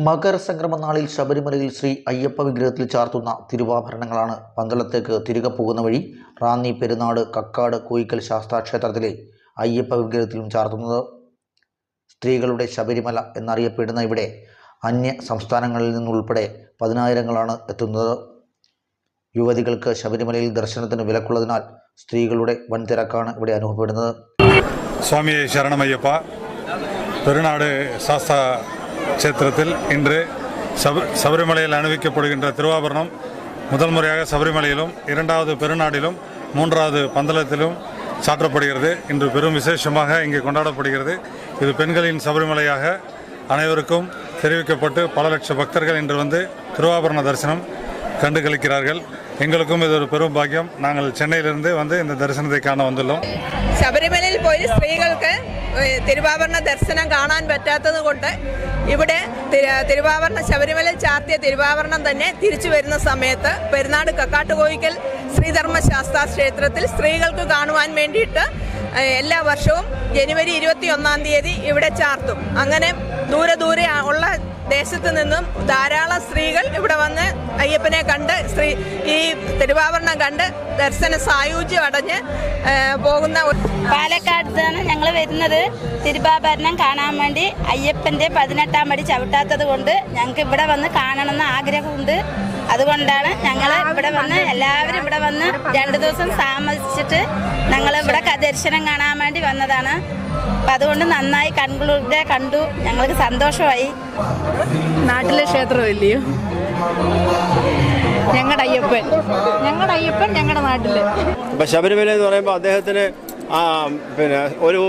മകരസംക്രമ നാളിൽ ശബരിമലയിൽ ശ്രീ അയ്യപ്പ വിഗ്രഹത്തിൽ ചാർത്തുന്ന തിരുവാഭരണങ്ങളാണ് പന്തളത്തേക്ക് തിരികെ പോകുന്ന വഴി റാന്നി, പെരുന്നാട്, കക്കാട്, കോയിക്കൽ ശാസ്താക്ഷേത്രത്തിലെ അയ്യപ്പ വിഗ്രഹത്തിലും ചാർത്തുന്നത്. സ്ത്രീകളുടെ ശബരിമല എന്നറിയപ്പെടുന്ന ഇവിടെ അന്യ സംസ്ഥാനങ്ങളിൽ നിന്നുൾപ്പെടെ പതിനായിരങ്ങളാണ് എത്തുന്നത്. യുവതികൾക്ക് ശബരിമലയിൽ ദർശനത്തിന് വിലക്കുള്ളതിനാൽ സ്ത്രീകളുടെ വൻ തിരക്കാണ് ഇവിടെ അനുഭവപ്പെടുന്നത്. സ്വാമിയെ ശരണമയ്യപ്പ. പെരുന്നാട് ശാസ്താ ക്ഷേത്രത്തിൽ இன்று சபரிமலையில் அணிவிக்கப்படுகின்ற திருவாபரணம் முதல் முறையாக சபரிமலையிலும், இரண்டாவது பெருநாடிலும், மூன்றாவது பந்தளத்திலும் சாற்றப்படுகிறது. இன்று பெரும் விசேஷமாக இங்கே கொண்டாடப்படுகிறது. இது பெண்களின் சபரிமலையாக அனைவருக்கும் தெரிவிக்கப்பட்டு பல லட்சம் பக்தர்கள் இன்று வந்து திருவாபரண தரிசனம் கண்டு கழிக்கிறார்கள். எங்களுக்கும் இது ஒரு பெரும் பாக்கியம். நாங்கள் சென்னையிலிருந்து வந்து இந்த தரிசனத்தை காண வந்துள்ளோம். ശബരിമലയിൽ പോയി സ്ത്രീകൾക്ക് തിരുവാഭരണ ദർശനം കാണാൻ പറ്റാത്തത് കൊണ്ട് ഇവിടെ തിരുവാഭരണം ശബരിമലയിൽ ചാർത്തിയ തിരുവാഭരണം തന്നെ തിരിച്ചു വരുന്ന സമയത്ത് പെരുന്നാട് കക്കാട്ട് കോയിക്കൽ ശ്രീധർമ്മ ശാസ്താ ക്ഷേത്രത്തിൽ സ്ത്രീകൾക്ക് കാണുവാൻ വേണ്ടിയിട്ട് എല്ലാ വർഷവും ജനുവരി 21 തീയതി ഇവിടെ ചാർത്തും. അങ്ങനെ ദൂരെ ഉള്ള ദേശത്ത് നിന്നും ധാരാളം സ്ത്രീകൾ ഇവിടെ വന്ന് അയ്യപ്പനെ കണ്ട് ഈ തിരുവാഭരണം കണ്ട് ദർശന സായുജ്യം അടഞ്ഞ് പോകുന്ന. പാലക്കാട് ഞങ്ങൾ വരുന്നത് തിരുവാഭരണം കാണാൻ വേണ്ടി. അയ്യപ്പൻ്റെ 18-ാം പടി ചവിട്ടാത്തത് കൊണ്ട് ഞങ്ങൾക്ക് ഇവിടെ വന്ന് കാണണമെന്ന് ആഗ്രഹമുണ്ട്. അതുകൊണ്ടാണ് ഞങ്ങൾ ഇവിടെ വന്ന് എല്ലാവരും ഇവിടെ വന്ന് 2 ദിവസം താമസിച്ചിട്ട് ഞങ്ങൾ ഇവിടെ ദർശനം കാണാൻ വേണ്ടി വന്നതാണ്. അപ്പം അതുകൊണ്ട് നന്നായി കൺകുളിർടെ കണ്ടു, ഞങ്ങൾക്ക് സന്തോഷമായി. നാട്ടിലെ ക്ഷേത്രമില്ലയോ ഞങ്ങളുടെ അയ്യപ്പൻ, ഞങ്ങളുടെ നാട്ടില്. ഇപ്പം ശബരിമല എന്ന് പറയുമ്പോൾ അദ്ദേഹത്തിന് ഒരു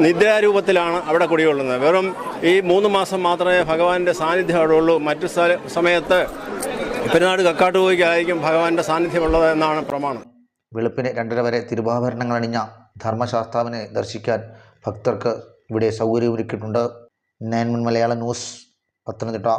നിദ്രാരൂപത്തിലാണ് അവിടെ കുടികൊള്ളുന്നത്. വെറും ഈ 3 മാസം മാത്രമേ ഭഗവാന്റെ സാന്നിധ്യം അവിടെ ഉള്ളൂ. മറ്റു സമയത്ത് പെരുന്നാട് കക്കാട്ട് കോയിക്കലായിരിക്കും ഭഗവാന്റെ സാന്നിധ്യമുള്ളത് എന്നാണ് പ്രമാണം. വെളുപ്പിന് 2:30 വരെ തിരുവാഭരണങ്ങൾ അണിഞ്ഞ ധർമ്മശാസ്താവിനെ ദർശിക്കാൻ ഭക്തർക്ക് ഇവിടെ സൗകര്യമൊരുക്കിയിട്ടുണ്ട്. 9 മലയാളം ന്യൂസ്, പത്തനംതിട്ട.